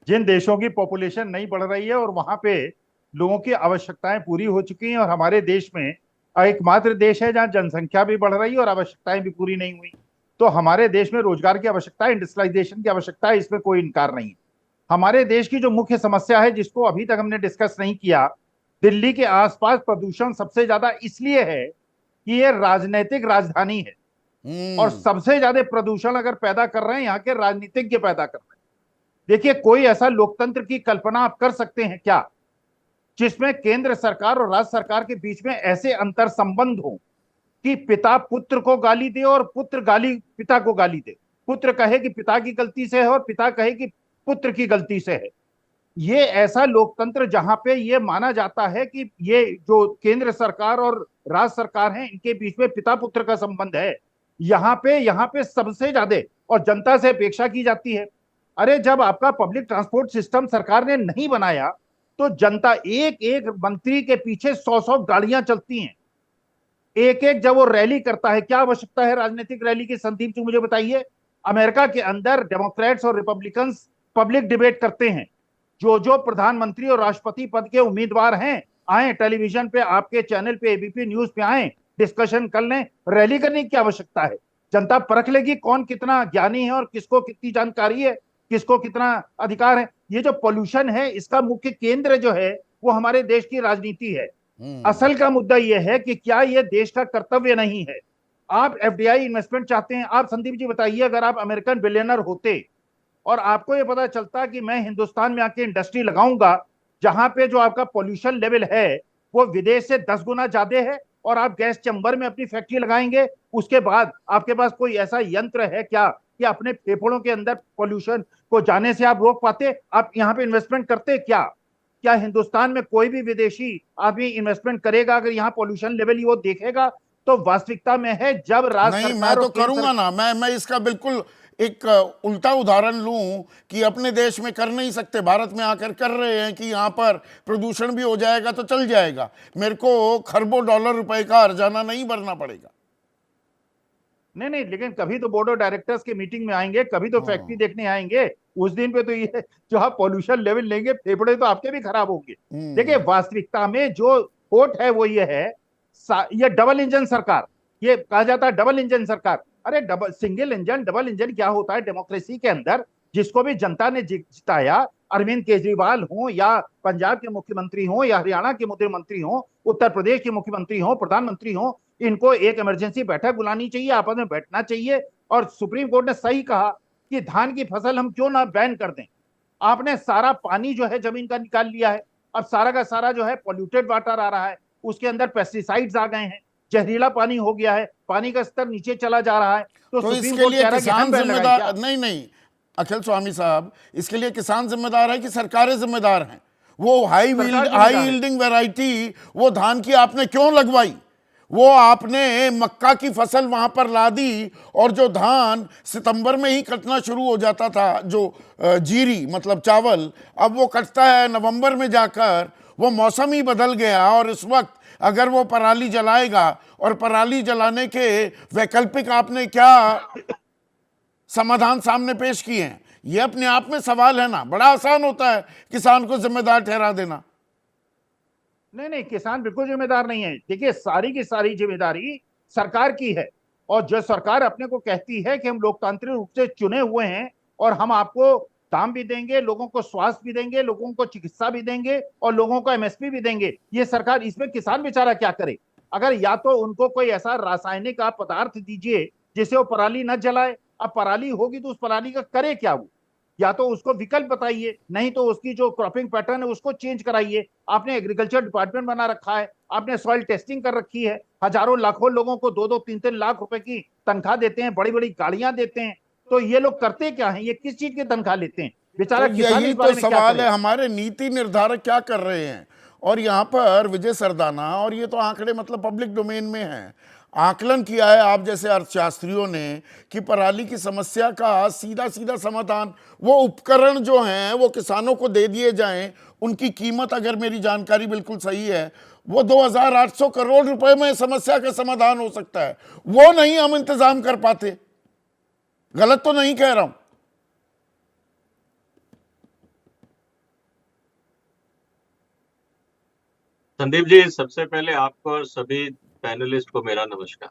D: जिन देशों की पॉपुलेशन नहीं बढ़ रही है और वहां पे लोगों की आवश्यकताएं पूरी हो चुकी हैं, और हमारे देश में एकमात्र देश है जहां जनसंख्या भी बढ़ रही है और आवश्यकताएं भी पूरी नहीं हुई। तो हमारे देश में रोजगार की आवश्यकता है, इंडस्ट्रियलाइजेशन की आवश्यकता है, इसमें कोई इनकार नहीं है। हमारे देश की जो मुख्य समस्या है, जिसको अभी तक हमने डिस्कस नहीं किया, दिल्ली के आसपास प्रदूषण सबसे ज्यादा इसलिए है कि ये राजनीतिक राजधानी है, और सबसे ज्यादा प्रदूषण अगर पैदा कर रहे हैं यहाँ के राजनीतिज्ञ पैदा कर रहे हैं। देखिए, कोई ऐसा लोकतंत्र की कल्पना आप कर सकते हैं क्या जिसमें केंद्र सरकार और राज्य सरकार के बीच में ऐसे अंतर संबंध हो कि पिता पुत्र को गाली दे और पुत्र गाली पिता को गाली दे, पुत्र कहे कि पिता की गलती से है और पिता कहे कि पुत्र की गलती से है। ये ऐसा लोकतंत्र जहां पे ये माना जाता है कि ये जो केंद्र सरकार और राज्य सरकार है, इनके बीच में पिता पुत्र का संबंध है, यहाँ पे सबसे ज्यादा और जनता से अपेक्षा की जाती है। अरे जब आपका पब्लिक ट्रांसपोर्ट सिस्टम सरकार ने नहीं बनाया तो जनता, एक एक मंत्री के पीछे 100-100 गाड़ियां चलती हैं, एक एक जब वो रैली करता है, क्या आवश्यकता है राजनीतिक रैली की? संदीप जी मुझे बताइए। अमेरिका के अंदर डेमोक्रेट्स और रिपब्लिकन्स पब्लिक डिबेट करते हैं, जो प्रधानमंत्री और राष्ट्रपति पद के उम्मीदवार हैं आए टेलीविजन पे, आपके चैनल पे, एबीपी न्यूज पे आए, डिस्कशन कर लें। रैली करने की क्या आवश्यकता है? जनता परख लेगी कौन कितना ज्ञानी है और किसको कितनी जानकारी है, किसको कितना अधिकार है। ये जो पोल्यूशन है, इसका मुख्य केंद्र जो है वो हमारे देश की राजनीति है। असल का मुद्दा यह है कि क्या यह देश का कर्तव्य नहीं है? आप एफडीआई इन्वेस्टमेंट चाहते हैं, आप संदीप जी बताइए, अगर आप अमेरिकन बिलियनर होते और आपको यह पता चलता कि मैं हिंदुस्तान में आके इंडस्ट्री लगाऊंगा जहां पे जो आपका पोल्यूशन लेवल है वो विदेश से 10 गुना ज्यादा है, और आप गैस चैम्बर में अपनी फैक्ट्री लगाएंगे, उसके बाद आपके पास कोई ऐसा यंत्र है क्या कि अपने फेफड़ों के अंदर पोल्यूशन को जाने से आप रोक पाते? आप यहाँ पे इन्वेस्टमेंट करते क्या? क्या हिंदुस्तान में कोई भी विदेशी आदमी इन्वेस्टमेंट करेगा अगर यहाँ पॉल्यूशन लेवल ही वो देखेगा? तो वास्तविकता में है जब राज्य
A: नहीं, मैं
D: सरकार
A: तो
D: और केंद्र
A: करूंगा ना, मैं इसका बिल्कुल एक उल्टा उदाहरण लूं कि अपने देश में कर नहीं सकते, भारत में आकर कर रहे हैं कि यहां पर प्रदूषण भी हो जाएगा तो चल जाएगा, मेरे को खरबों डॉलर रुपए का हर्जाना नहीं भरना पड़ेगा।
D: नहीं नहीं, लेकिन कभी तो बोर्ड ऑफ डायरेक्टर्स के मीटिंग में आएंगे, कभी तो फैक्ट्री देखने आएंगे, उस दिन पे तो ये जो आप पॉल्यूशन लेवल लेंगे, फेफड़े तो आपके भी खराब होंगे। देखिए वास्तविकता में जो वोट है वो ये है, ये डबल इंजन सरकार, ये कहा जाता है डबल इंजन सरकार। अरे double single engine double engine क्या होता है डेमोक्रेसी के अंदर? जिसको भी जनता ने जिताया, अरविंद केजरीवाल हो या पंजाब के मुख्यमंत्री हो या हरियाणा के मुख्यमंत्री हो, उत्तर प्रदेश के मुख्यमंत्री हो, प्रधानमंत्री हो, इनको एक इमरजेंसी बैठक बुलानी चाहिए, आपस में बैठना चाहिए। और सुप्रीम कोर्ट ने सही कहा कि धान की फसल हम क्यों ना बैन कर दें। आपने सारा पानी जो है जमीन का निकाल लिया है, अब सारा का सारा जो है पॉल्यूटेड वाटर आ रहा है, उसके अंदर पेस्टिसाइड्स आ गए हैं, जहरीला पानी हो गया है, पानी का स्तर नीचे चला जा रहा है। तो सुप्रीम
A: इसके
D: कोर्ट
A: लिए
D: कह रहा है कि
A: किसान
D: हम बैन लगाएं
A: जिम्मेदार
D: क्या?
A: नहीं, अखिल स्वामी साहब, इसके लिए किसान जिम्मेदार है कि सरकारें जिम्मेदार हैं? वो हाई यील्डिंग वैरायटी वो धान की आपने क्यों लगवाई? वो आपने मक्का की फसल वहां पर ला दी, और जो धान सितंबर में ही कटना शुरू हो जाता था, जो जीरी मतलब चावल, अब वो कटता है नवंबर में जाकर। वो मौसम ही बदल गया, और इस वक्त अगर वो पराली जलाएगा, और पराली जलाने के वैकल्पिक आपने क्या समाधान सामने पेश किए हैं, ये अपने आप में सवाल है ना। बड़ा आसान होता है किसान को जिम्मेदार ठहरा देना।
D: नहीं नहीं, किसान बिल्कुल जिम्मेदार नहीं है। देखिए सारी की सारी जिम्मेदारी सरकार की है, और जो सरकार अपने को कहती है कि हम लोकतांत्रिक रूप से चुने हुए हैं और हम आपको दाम भी देंगे, लोगों को स्वास्थ्य भी देंगे, लोगों को चिकित्सा भी देंगे और लोगों को एमएसपी भी देंगे, ये सरकार, इसमें किसान बेचारा क्या करे? अगर या तो उनको कोई ऐसा रासायनिक आप पदार्थ दीजिए जिससे वो पराली न जलाए। अब पराली होगी तो उस पराली का करे क्या वो? या तो उसको विकल्प बताइए, नहीं तो उसकी जो क्रॉपिंग पैटर्न है उसको चेंज कराइए। आपने एग्रीकल्चर डिपार्टमेंट बना रखा है, आपने सॉइल टेस्टिंग कर रखी है, हजारों लाखों लोगों को 2-3 लाख रुपए की तनख्वाह देते हैं, बड़ी बड़ी गाड़ियां देते हैं, तो ये लोग करते क्या हैं? ये किस चीज की तनख्वाह लेते हैं? बेचारा
A: तो
D: किसान
A: यही
D: इस बारे
A: तो
D: में क्या
A: सवाल
D: करे?
A: है, हमारे नीति निर्धारक क्या कर रहे हैं? और यहाँ पर विजय सरदाना, और ये तो आंकड़े मतलब पब्लिक डोमेन में हैं, आकलन किया है आप जैसे अर्थशास्त्रियों ने कि पराली की समस्या का सीधा सीधा समाधान वो उपकरण जो हैं वो किसानों को दे दिए जाएं। उनकी कीमत, अगर मेरी जानकारी बिल्कुल सही है, वो 2800 करोड़ रुपए में समस्या का समाधान हो सकता है। वो नहीं हम इंतजाम कर पाते। गलत तो नहीं कह रहा हूं?
E: संदीप जी, सबसे पहले आपको और सभी पैनलिस्ट को मेरा नमस्कार।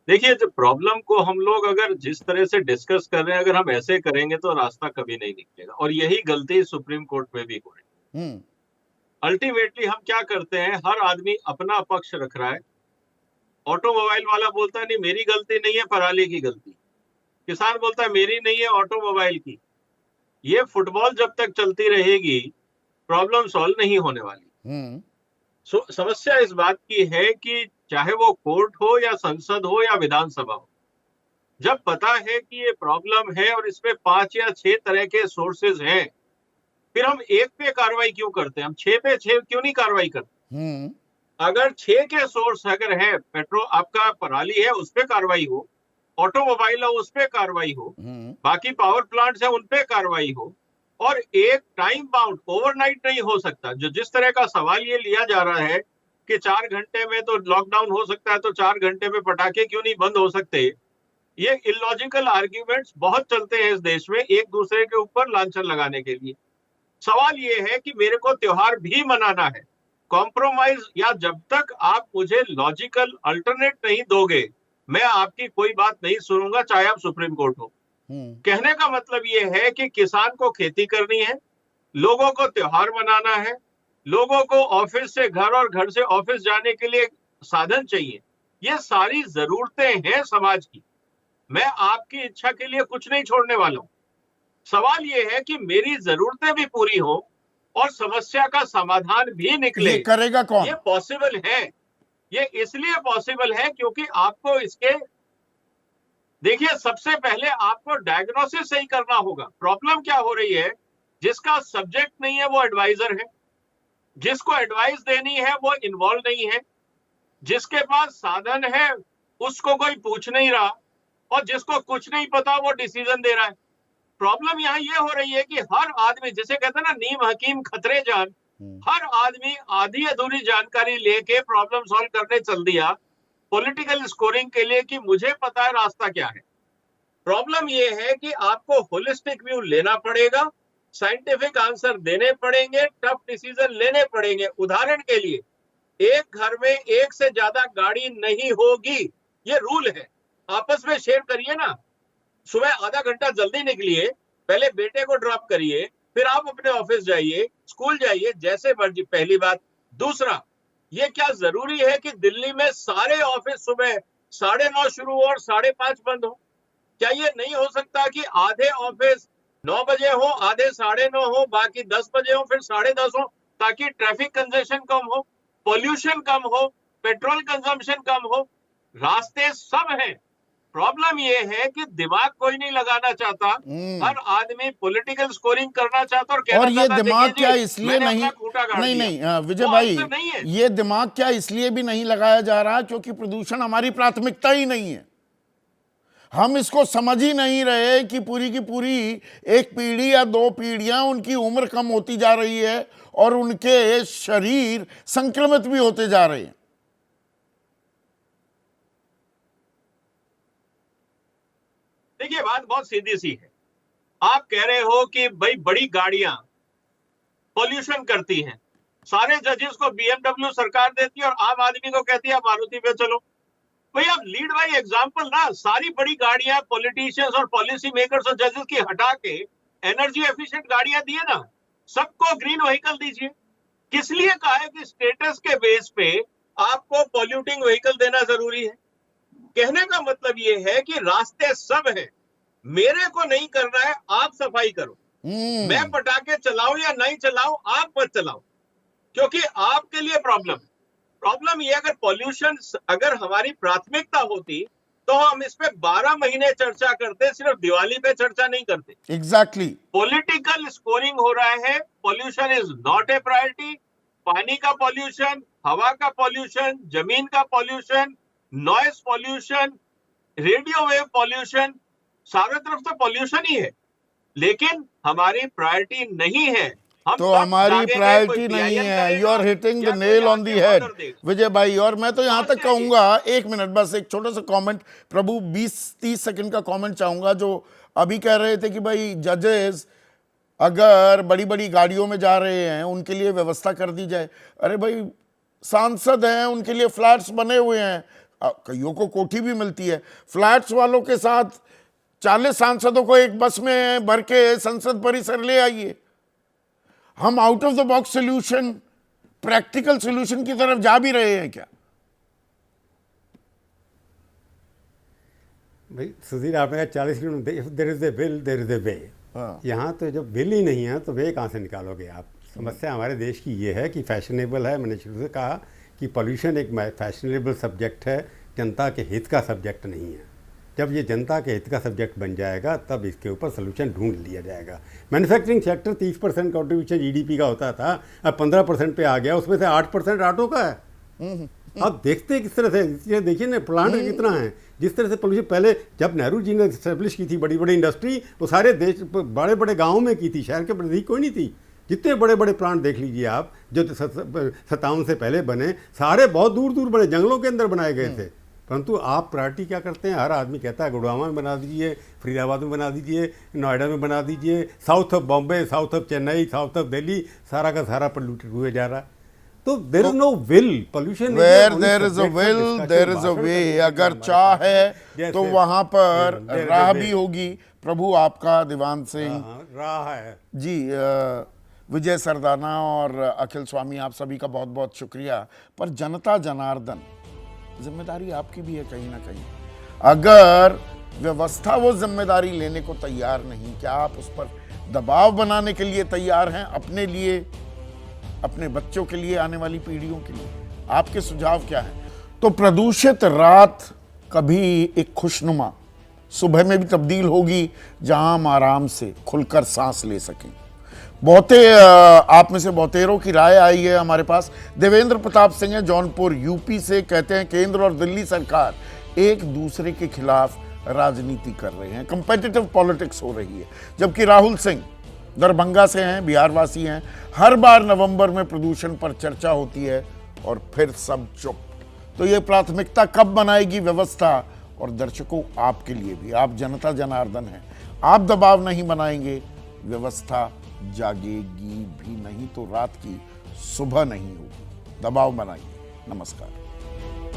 E: देखिए, जो प्रॉब्लम को हम लोग अगर जिस तरह से डिस्कस कर रहे हैं, अगर हम ऐसे करेंगे तो रास्ता कभी नहीं निकलेगा, और यही गलती सुप्रीम कोर्ट में भी हो रही है। अल्टीमेटली हम क्या करते हैं, हर आदमी अपना पक्ष रख रहा है। ऑटोमोबाइल वाला बोलता है नहीं मेरी गलती नहीं है, पराली की गलती। किसान बोलता है मेरी नहीं है, ऑटोमोबाइल की। ये फुटबॉल जब तक चलती रहेगी प्रॉब्लम सॉल्व नहीं होने वाली। समस्या इस बात की है कि चाहे वो कोर्ट हो या संसद हो या विधानसभा हो, जब पता है कि ये प्रॉब्लम है और इसमें 5 या 6 तरह के सोर्सेज हैं, फिर हम एक पे कार्रवाई क्यों करते हैं? हम 6 पे 6 क्यों नहीं कार्रवाई करते? अगर 6 के सोर्स अगर है, पेट्रोल आपका पराली है उस पे कार्रवाई हो, ऑटोमोबाइल है उस पे कार्रवाई हो, बाकी पावर प्लांट्स है उन पे कार्रवाई हो, और एक टाइम बाउंड, ओवरनाइट नहीं हो सकता। जो जिस तरह का सवाल ये लिया जा रहा है कि 4 घंटे में तो लॉकडाउन हो सकता है, तो 4 घंटे में पटाखे क्यों नहीं बंद हो सकते? ये इलॉजिकल आर्ग्यूमेंट्स बहुत चलते हैं इस देश में, एक दूसरे के ऊपर लांछन लगाने के लिए। सवाल ये है कि मेरे को त्योहार भी मनाना है, कॉम्प्रोमाइज, या जब तक आप मुझे लॉजिकल अल्टरनेट नहीं दोगे, मैं आपकी कोई बात नहीं सुनूंगा, चाहे आप सुप्रीम कोर्ट हो। कहने का मतलब ये है कि किसान को खेती करनी है, लोगों को त्योहार मनाना है, लोगों को ऑफिस से घर और घर से ऑफिस जाने के लिए साधन चाहिए। ये सारी जरूरतें हैं समाज की। मैं आपकी इच्छा के लिए कुछ नहीं छोड़ने वाला हूं। सवाल ये है कि मेरी जरूरतें भी पूरी हो और समस्या का समाधान भी निकले।
A: ये करेगा कौन?
E: ये पॉसिबल है। ये इसलिए पॉसिबल है क्योंकि आपको इसके, देखिए, सबसे पहले आपको डायग्नोसिस सही करना होगा। प्रॉब्लम क्या हो रही है जिसका सब्जेक्ट नहीं है वो एडवाइजर है, जिसको एडवाइस देनी है वो इन्वॉल्व नहीं है, जिसके पास साधन है उसको कोई पूछ नहीं रहा, और जिसको कुछ नहीं पता वो डिसीजन दे रहा है। प्रॉब्लम यहाँ ये हो रही है कि हर आदमी, जिसे कहते हैं ना नीम हकीम खतरे जान, हर आदमी आधी अधूरी जानकारी लेके प्रॉब्लम सॉल्व करने चल दिया पॉलिटिकल स्कोरिंग के लिए कि मुझे पता है रास्ता क्या है। प्रॉब्लम ये है कि आपको होलिस्टिक व्यू लेना पड़ेगा, साइंटिफिक आंसर देने पड़ेंगे, टफ डिसीजन लेने पड़ेंगे। उदाहरण के लिए, एक घर में एक से ज्यादा गाड़ी नहीं होगी, ये रूल है। आपस में शेयर करिए ना, सुबह आधा घंटा जल्दी निकलिए, पहले बेटे को ड्रॉप करिए, फिर आप अपने ऑफिस जाइए, स्कूल जाइए, जैसे मर्जी। पहली बात। दूसरा, ये क्या जरूरी है कि दिल्ली में सारे ऑफिस सुबह 9:30 शुरू हो और 5:30 बंद हो? क्या ये नहीं हो सकता कि आधे ऑफिस 9 बजे हो, आधे 9:30 हो, बाकी 10 बजे हो, फिर 10:30 हो, ताकि ट्रैफिक कंजेशन कम हो, पोल्यूशन कम हो, पेट्रोल कंजम्पशन कम हो? रास्ते सब हैं। प्रॉब्लम ये है कि दिमाग कोई नहीं लगाना चाहता, हर आदमी पॉलिटिकल स्कोरिंग करना चाहता और कहना
A: और ये
E: चाहता,
A: दिमाग
E: देखिए
A: क्या
E: जी,
A: इसलिए
E: मैंने
A: नहीं
E: अपना खूंटा गाड़
A: नहीं
E: दिया।
A: नहीं विजय
E: वो
A: भाई,
E: आंसर नहीं है।
A: ये दिमाग क्या इसलिए भी नहीं लगाया जा रहा क्योंकि प्रदूषण हमारी प्राथमिकता ही नहीं है। हम इसको समझ ही नहीं रहे कि पूरी की पूरी एक पीढ़ी या 2 पीढ़ियां उनकी उम्र कम होती जा रही है और उनके शरीर संक्रमित भी होते जा रहे हैं।
E: देखिए, बात बहुत सीधी सी है। आप कह रहे हो कि भाई बड़ी गाड़ियां पॉल्यूशन करती हैं, सारे जजेस को BMW सरकार देती है और आम आदमी को कहती है मारुति पे चलो। भाई आप लीड बाय एग्जांपल ना, सारी बड़ी गाड़ियां पॉलिटिशियंस और पॉलिसी मेकर्स और जजेस की हटा के एनर्जी एफिशिएंट गाड़ियां दिए ना, सबको ग्रीन व्हीकल दीजिए। किस लिए कहा है कि स्टेटस के बेस पे आपको पॉल्यूटिंग व्हीकल देना जरूरी है? कहने का मतलब ये है कि रास्ते सब हैं, मेरे को नहीं करना है, आप सफाई करो। मैं पटाखे चलाऊं या नहीं चलाऊं, आप मत चलाओ, क्योंकि आपके लिए प्रॉब्लम ये, अगर पॉल्यूशन अगर हमारी प्राथमिकता होती तो हम इस पे 12 महीने चर्चा करते, सिर्फ दिवाली पे चर्चा नहीं करते।
A: एग्जैक्टली।
E: पॉलिटिकल स्कोरिंग हो रहा है। Pollution is not a priority. पानी का पॉल्यूशन, हवा का पॉल्यूशन, जमीन का pollution, noise pollution, radio wave pollution, सारे तरफ तो पॉल्यूशन ही है, लेकिन हमारी प्रायोरिटी नहीं है। हम
A: तो
E: सब
A: हमारी
E: जागेंगे,
A: प्रायोरिटी
E: कोई
A: नहीं
E: PIL
A: है।
E: करेगा
A: यू आर हिटिंग
E: या
A: द
E: कोई
A: नेल ऑन दी
E: आके
A: हेड
E: ऑर्डर देगा।
A: विजय भाई। और मैं तो यहां
E: और
A: तक
E: चाहिए।
A: कहूंगा, एक मिनट बस, एक छोटा सा कमेंट प्रभु, 20-30 सेकंड का कमेंट चाहूंगा। जो अभी कह रहे थे कि भाई जजेस अगर बड़ी बड़ी गाड़ियों में जा रहे हैं उनके लिए व्यवस्था कर दी जाए। अरे भाई, सांसद हैं, उनके लिए फ्लैट्स बने हुए हैं, कईयों को कोठी भी मिलती है। फ्लैट्स वालों के साथ 40 सांसदों को एक बस में भर के संसद परिसर ले आइए। हम out of the box solution, practical solution की तरफ जा भी रहे हैं क्या?
B: भाई सुधीर, आपने कहा 40 kilometre, there is a will there is a way. यहाँ तो जब विल ही नहीं है तो वे कहाँ से निकालोगे आप? समस्या हमारे देश की ये है कि फैशनेबल है। मैंने शुरू से कहा कि पॉल्यूशन एक फैशनेबल सब्जेक्ट है, जनता के हित का सब्जेक्ट नहीं है। जब ये जनता के हित का सब्जेक्ट बन जाएगा तब इसके ऊपर सोल्यूशन ढूंढ लिया जाएगा। मैन्युफैक्चरिंग सेक्टर 30% कंट्रीब्यूशन जीडीपी का होता था, अब 15% पे आ गया, उसमें से 8% ऑटो का है। आप देखते हैं किस तरह से, देखिए ना प्लांट कितना है, जिस तरह से पोल्यूशन पहले जब नेहरू जी ने एस्टेब्लिश की थी बड़ी बड़ी इंडस्ट्री, वो सारे देश बड़े बड़े गाँव में की थी, शहर के नज़दीक कोई नहीं थी। जितने बड़े बड़े प्लांट देख लीजिए आप, जो 57 से पहले बने, सारे बहुत दूर दूर बने, जंगलों के अंदर बनाए गए थे। परंतु आप प्रायोरिटी क्या करते हैं? हर आदमी कहता है गुड़गांव में बना दीजिए, फरीदाबाद में बना दीजिए, नोएडा में बना दीजिए, south of Bombay, south of Chennai, south of Delhi, सारा का सारा पोल्यूटेड हुए जा रहा है। तो there is no will. Pollution
A: where there is a will there is a way. अगर चाह है तो वहां पर राह भी होगी। प्रभु, आपका दीवान सिंह
B: राह है
A: जी, विजय सरदाना और अखिल स्वामी, आप सभी का बहुत बहुत शुक्रिया। पर जनता जनार्दन, जिम्मेदारी आपकी भी है कहीं ना कहीं। अगर व्यवस्था वो जिम्मेदारी लेने को तैयार नहीं, क्या आप उस पर दबाव बनाने के लिए तैयार हैं? अपने लिए, अपने बच्चों के लिए, आने वाली पीढ़ियों के लिए आपके सुझाव क्या हैं? तो प्रदूषित रात कभी एक खुशनुमा सुबह में भी तब्दील होगी, जहां हम आराम से खुलकर सांस ले सकें। आप में से बहुतेरों की राय आई है हमारे पास। देवेंद्र प्रताप सिंह है जौनपुर यूपी से, कहते हैं केंद्र और दिल्ली सरकार एक दूसरे के खिलाफ राजनीति कर रहे हैं, कंपेटिटिव पॉलिटिक्स हो रही है। जबकि राहुल सिंह दरभंगा से हैं, बिहार वासी हैं, हर बार नवंबर में प्रदूषण पर चर्चा होती है और फिर सब चुप। तो ये प्राथमिकता कब बनाएगी व्यवस्था? और दर्शकों, आपके लिए भी, आप जनता जनार्दन हैं, आप दबाव नहीं बनाएंगे, व्यवस्था जागेगी भी नहीं, तो रात की सुबह नहीं होगी। दबाव बनाइए। नमस्कार।